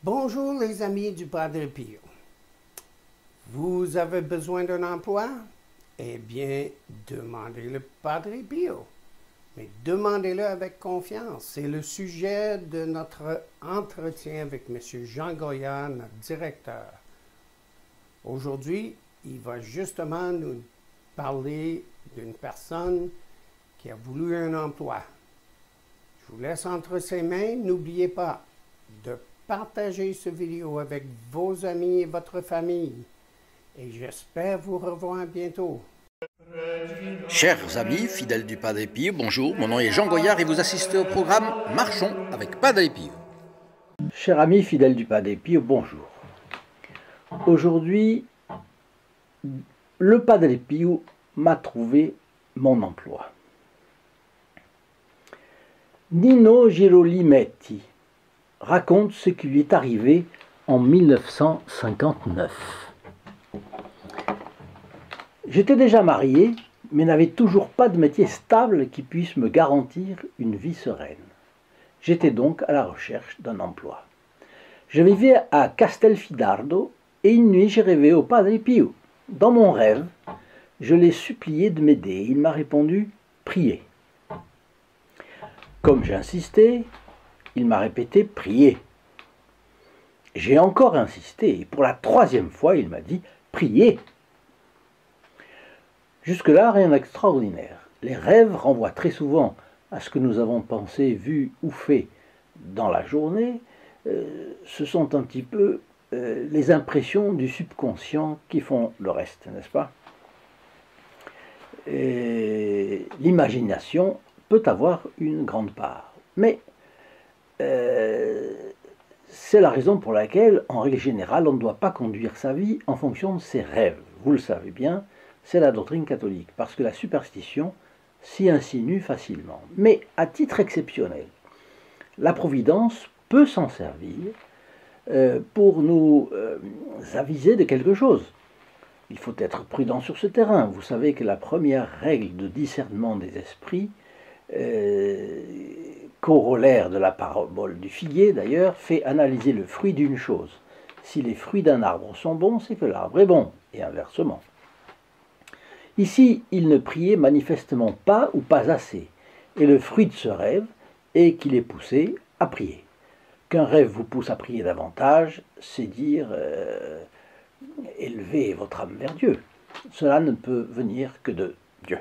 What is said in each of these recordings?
Bonjour les amis du Padre Pio. Vous avez besoin d'un emploi? Eh bien, demandez le Padre Pio. Mais demandez-le avec confiance. C'est le sujet de notre entretien avec M. Jean Goyard, notre directeur. Aujourd'hui, il va justement nous parler d'une personne qui a voulu un emploi. Je vous laisse entre ses mains. N'oubliez pas de partager cette vidéo avec vos amis et votre famille. Et j'espère vous revoir bientôt. Chers amis, fidèles du Padre Pio, bonjour, mon nom est Jean Goyard et vous assistez au programme Marchons avec Padre Pio. Chers amis, fidèles du Padre Pio, bonjour. Aujourd'hui, le Padre Pio m'a trouvé mon emploi. Nino Girolimetti raconte ce qui lui est arrivé en 1959. J'étais déjà marié, mais n'avais toujours pas de métier stable qui puisse me garantir une vie sereine. J'étais donc à la recherche d'un emploi. Je vivais à Castelfidardo et une nuit j'ai rêvé au Padre Pio. Dans mon rêve, je l'ai supplié de m'aider. Il m'a répondu « Priez ». Comme j'insistais, il m'a répété « Priez ». J'ai encore insisté et pour la troisième fois, il m'a dit « Priez ». Jusque-là, rien d'extraordinaire. Les rêves renvoient très souvent à ce que nous avons pensé, vu ou fait dans la journée. Ce sont un petit peu les impressions du subconscient qui font le reste, n'est-ce pas? L'imagination peut avoir une grande part. Mais c'est la raison pour laquelle, en règle générale, on ne doit pas conduire sa vie en fonction de ses rêves. Vous le savez bien, c'est la doctrine catholique, parce que la superstition s'y insinue facilement. Mais à titre exceptionnel, la Providence peut s'en servir pour nous aviser de quelque chose. Il faut être prudent sur ce terrain. Vous savez que la première règle de discernement des esprits, corollaire de la parabole du figuier d'ailleurs, fait analyser le fruit d'une chose. Si les fruits d'un arbre sont bons, c'est que l'arbre est bon, et inversement. Ici, il ne priait manifestement pas ou pas assez, et le fruit de ce rêve est qu'il est poussé à prier. Qu'un rêve vous pousse à prier davantage, c'est dire élevez votre âme vers Dieu. Cela ne peut venir que de Dieu.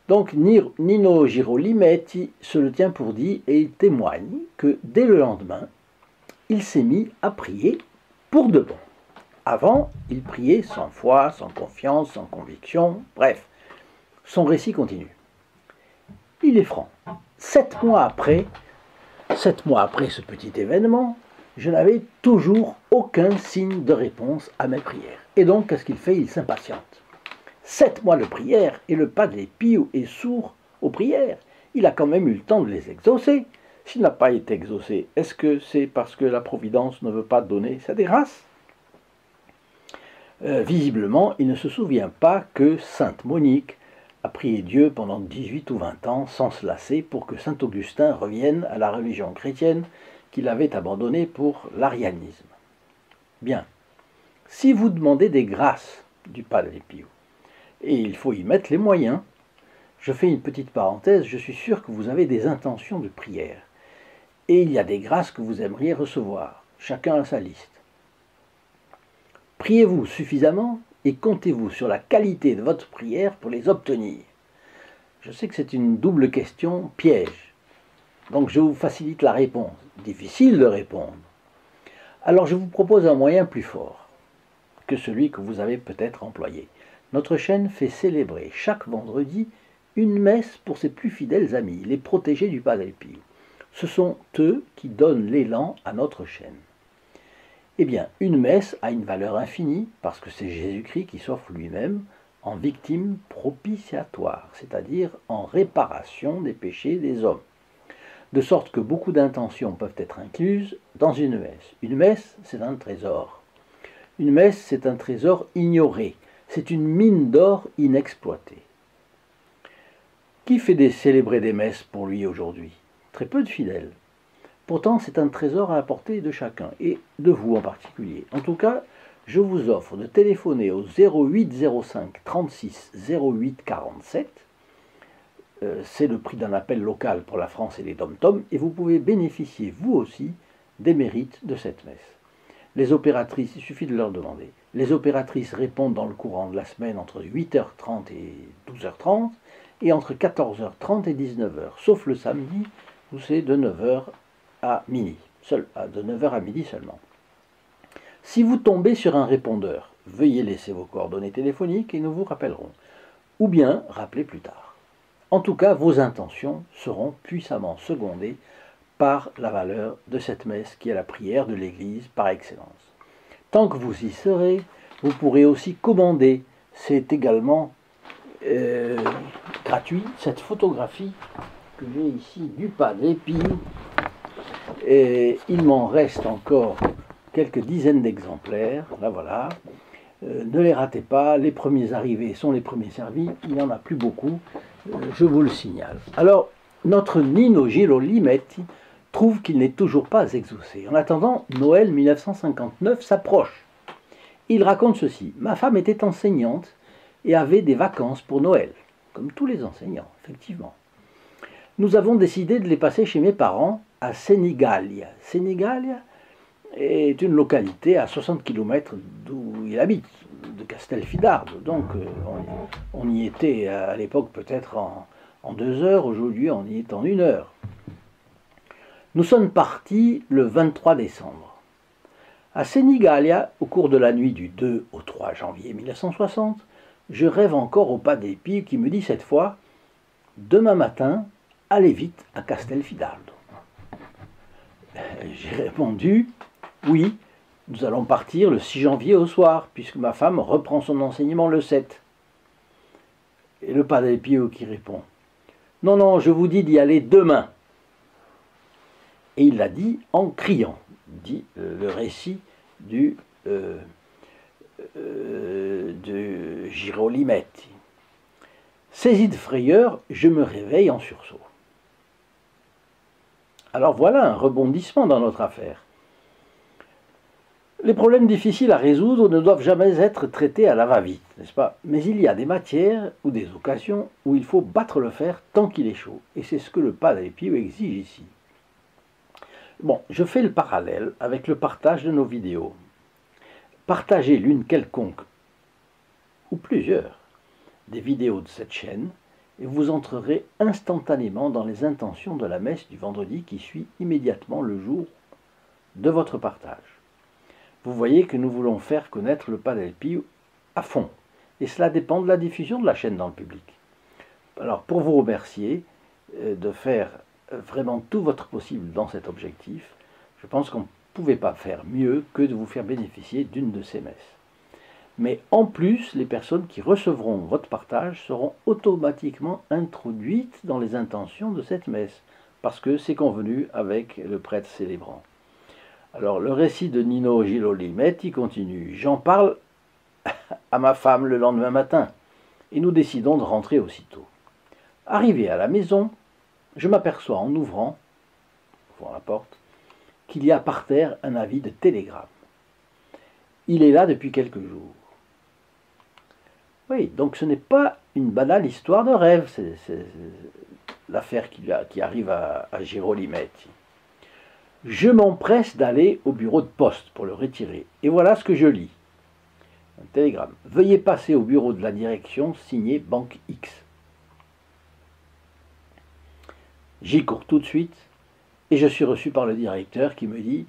Donc Nino Girolimetti se le tient pour dit et il témoigne que dès le lendemain, il s'est mis à prier pour de bon. Avant, il priait sans foi, sans confiance, sans conviction, bref, son récit continue. Il est franc. 7 mois après ce petit événement, je n'avais toujours aucun signe de réponse à mes prières. Et donc, qu'est-ce qu'il fait? Il s'impatiente. 7 mois de prière et le Padre Pio est sourd aux prières. Il a quand même eu le temps de les exaucer. S'il n'a pas été exaucé, est-ce que c'est parce que la Providence ne veut pas donner sa grâce? Visiblement, il ne se souvient pas que Sainte Monique a prié Dieu pendant 18 ou 20 ans sans se lasser pour que Saint Augustin revienne à la religion chrétienne qu'il avait abandonnée pour l'arianisme. Bien, si vous demandez des grâces du Padre Pio, et il faut y mettre les moyens, je fais une petite parenthèse, je suis sûr que vous avez des intentions de prière, et il y a des grâces que vous aimeriez recevoir, chacun a sa liste. Priez-vous suffisamment et comptez-vous sur la qualité de votre prière pour les obtenir? Je sais que c'est une double question piège, donc je vous facilite la réponse. Difficile de répondre. Alors je vous propose un moyen plus fort que celui que vous avez peut-être employé. Notre chaîne fait célébrer chaque vendredi une messe pour ses plus fidèles amis, les protégés du Padre Pio. Ce sont eux qui donnent l'élan à notre chaîne. Eh bien, une messe a une valeur infinie parce que c'est Jésus-Christ qui s'offre lui-même en victime propitiatoire, c'est-à-dire en réparation des péchés des hommes. De sorte que beaucoup d'intentions peuvent être incluses dans une messe. Une messe, c'est un trésor. Une messe, c'est un trésor ignoré. C'est une mine d'or inexploitée. Qui fait célébrer des messes pour lui aujourd'hui? Très peu de fidèles. Pourtant, c'est un trésor à la portée de chacun, et de vous en particulier. En tout cas, je vous offre de téléphoner au 0805 36 08 47. C'est le prix d'un appel local pour la France et les dom-toms, et vous pouvez bénéficier, vous aussi, des mérites de cette messe. Les opératrices, il suffit de leur demander, les opératrices répondent dans le courant de la semaine entre 8h30 et 12h30, et entre 14h30 et 19h, sauf le samedi, où c'est de 9h à midi, de 9h à midi seulement. Si vous tombez sur un répondeur, veuillez laisser vos coordonnées téléphoniques et nous vous rappellerons, ou bien rappelez plus tard. En tout cas, vos intentions seront puissamment secondées par la valeur de cette messe qui est la prière de l'Église par excellence. Tant que vous y serez, vous pourrez aussi commander, c'est également gratuit, cette photographie que j'ai ici du Padre Pio. Et il m'en reste encore quelques dizaines d'exemplaires, là voilà. Ne les ratez pas, les premiers arrivés sont les premiers servis, il n'y en a plus beaucoup, je vous le signale. Alors, notre Nino Girolimetti trouve qu'il n'est toujours pas exaucé. En attendant, Noël 1959 s'approche. Il raconte ceci: ma femme était enseignante et avait des vacances pour Noël, comme tous les enseignants, effectivement. Nous avons décidé de les passer chez mes parents à Senigallia. Senigallia est une localité à 60 km d'où il habite, de Castelfidardo. Donc on y était à l'époque peut-être en 2 heures, aujourd'hui on y est en 1 heure. Nous sommes partis le 23 décembre. À Senigallia, au cours de la nuit du 2 au 3 janvier 1960, je rêve encore au Padre Pio qui me dit cette fois « Demain matin, allez vite à Castelfidardo ». J'ai répondu « Oui, nous allons partir le 6 janvier au soir, puisque ma femme reprend son enseignement le 7. » Et le Padre Pio qui répond « Non, non, je vous dis d'y aller demain. » Et il l'a dit en criant, dit le récit de Girolimetti. Saisi de frayeur, je me réveille en sursaut. Alors voilà un rebondissement dans notre affaire. Les problèmes difficiles à résoudre ne doivent jamais être traités à la va-vite, n'est-ce pas? Mais il y a des matières ou des occasions où il faut battre le fer tant qu'il est chaud. Et c'est ce que le Padre Pio exige ici. Bon, je fais le parallèle avec le partage de nos vidéos. Partagez l'une quelconque, ou plusieurs, des vidéos de cette chaîne, et vous entrerez instantanément dans les intentions de la messe du vendredi qui suit immédiatement le jour de votre partage. Vous voyez que nous voulons faire connaître le Padre Pio à fond, et cela dépend de la diffusion de la chaîne dans le public. Alors, pour vous remercier de faire vraiment tout votre possible dans cet objectif, je pense qu'on ne pouvait pas faire mieux que de vous faire bénéficier d'une de ces messes. Mais en plus, les personnes qui recevront votre partage seront automatiquement introduites dans les intentions de cette messe, parce que c'est convenu avec le prêtre célébrant. Alors, le récit de Nino Girolimetti continue. J'en parle à ma femme le lendemain matin, et nous décidons de rentrer aussitôt. Arrivé à la maison, je m'aperçois en ouvrant la porte qu'il y a par terre un avis de télégramme. Il est là depuis quelques jours. Oui, donc ce n'est pas une banale histoire de rêve, c'est l'affaire qui arrive à Girolimetti. Je m'empresse d'aller au bureau de poste pour le retirer. Et voilà ce que je lis. Un télégramme. Veuillez passer au bureau de la direction signé Banque X. J'y cours tout de suite et je suis reçu par le directeur qui me dit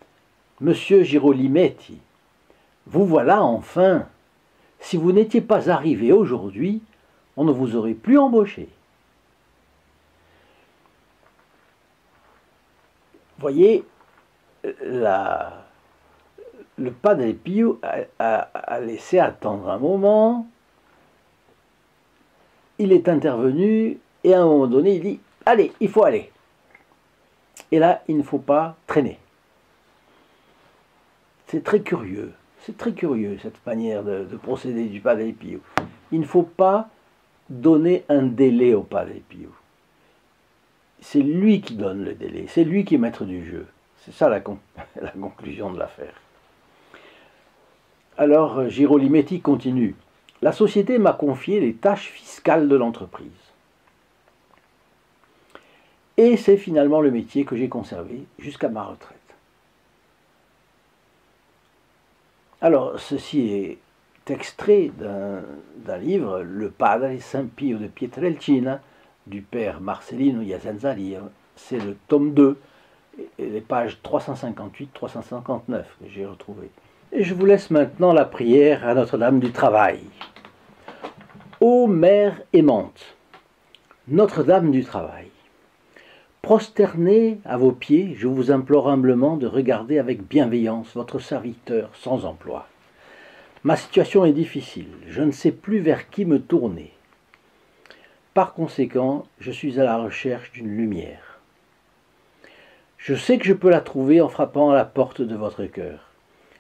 « Monsieur Girolimetti, vous voilà enfin. Si vous n'étiez pas arrivé aujourd'hui, on ne vous aurait plus embauché. » Voyez, le Padre Pio a laissé attendre un moment. Il est intervenu et à un moment donné, il dit « Allez, il faut aller ». Et là, il ne faut pas traîner. C'est très curieux cette manière de procéder du Padre Pio. Il ne faut pas donner un délai au Padre Pio. c'est lui qui donne le délai, c'est lui qui est maître du jeu. C'est ça la conclusion de l'affaire. Alors, Giro Limetti continue. La société m'a confié les tâches fiscales de l'entreprise. Et c'est finalement le métier que j'ai conservé jusqu'à ma retraite. Alors, ceci est extrait d'un livre, Le Padre Sampio de Pietrelcina, du père Marcelino Iasanzali. C'est le tome 2, et les pages 358-359 que j'ai retrouvées. Et je vous laisse maintenant la prière à Notre-Dame du Travail. Ô Mère aimante, Notre-Dame du Travail, prosternée à vos pieds, je vous implore humblement de regarder avec bienveillance votre serviteur sans emploi. Ma situation est difficile, je ne sais plus vers qui me tourner. Par conséquent, je suis à la recherche d'une lumière. Je sais que je peux la trouver en frappant à la porte de votre cœur.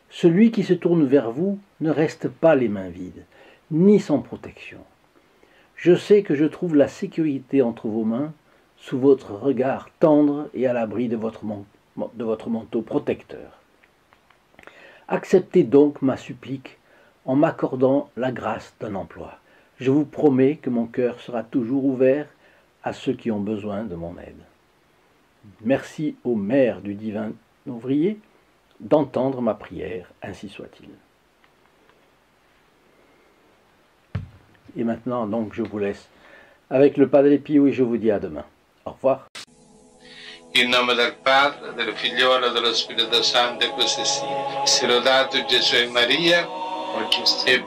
Celui qui se tourne vers vous ne reste pas les mains vides, ni sans protection. Je sais que je trouve la sécurité entre vos mains, sous votre regard tendre et à l'abri de votre manteau protecteur. Acceptez donc ma supplique en m'accordant la grâce d'un emploi. Je vous promets que mon cœur sera toujours ouvert à ceux qui ont besoin de mon aide. Merci ô Mère du divin ouvrier d'entendre ma prière, ainsi soit-il. Et maintenant, donc, je vous laisse avec le Padre Pio et je vous dis à demain. Au revoir. In nome del Padre, del Figliolo e dello Spirito Santo, così sia. Sia lodato Gesù e Maria, e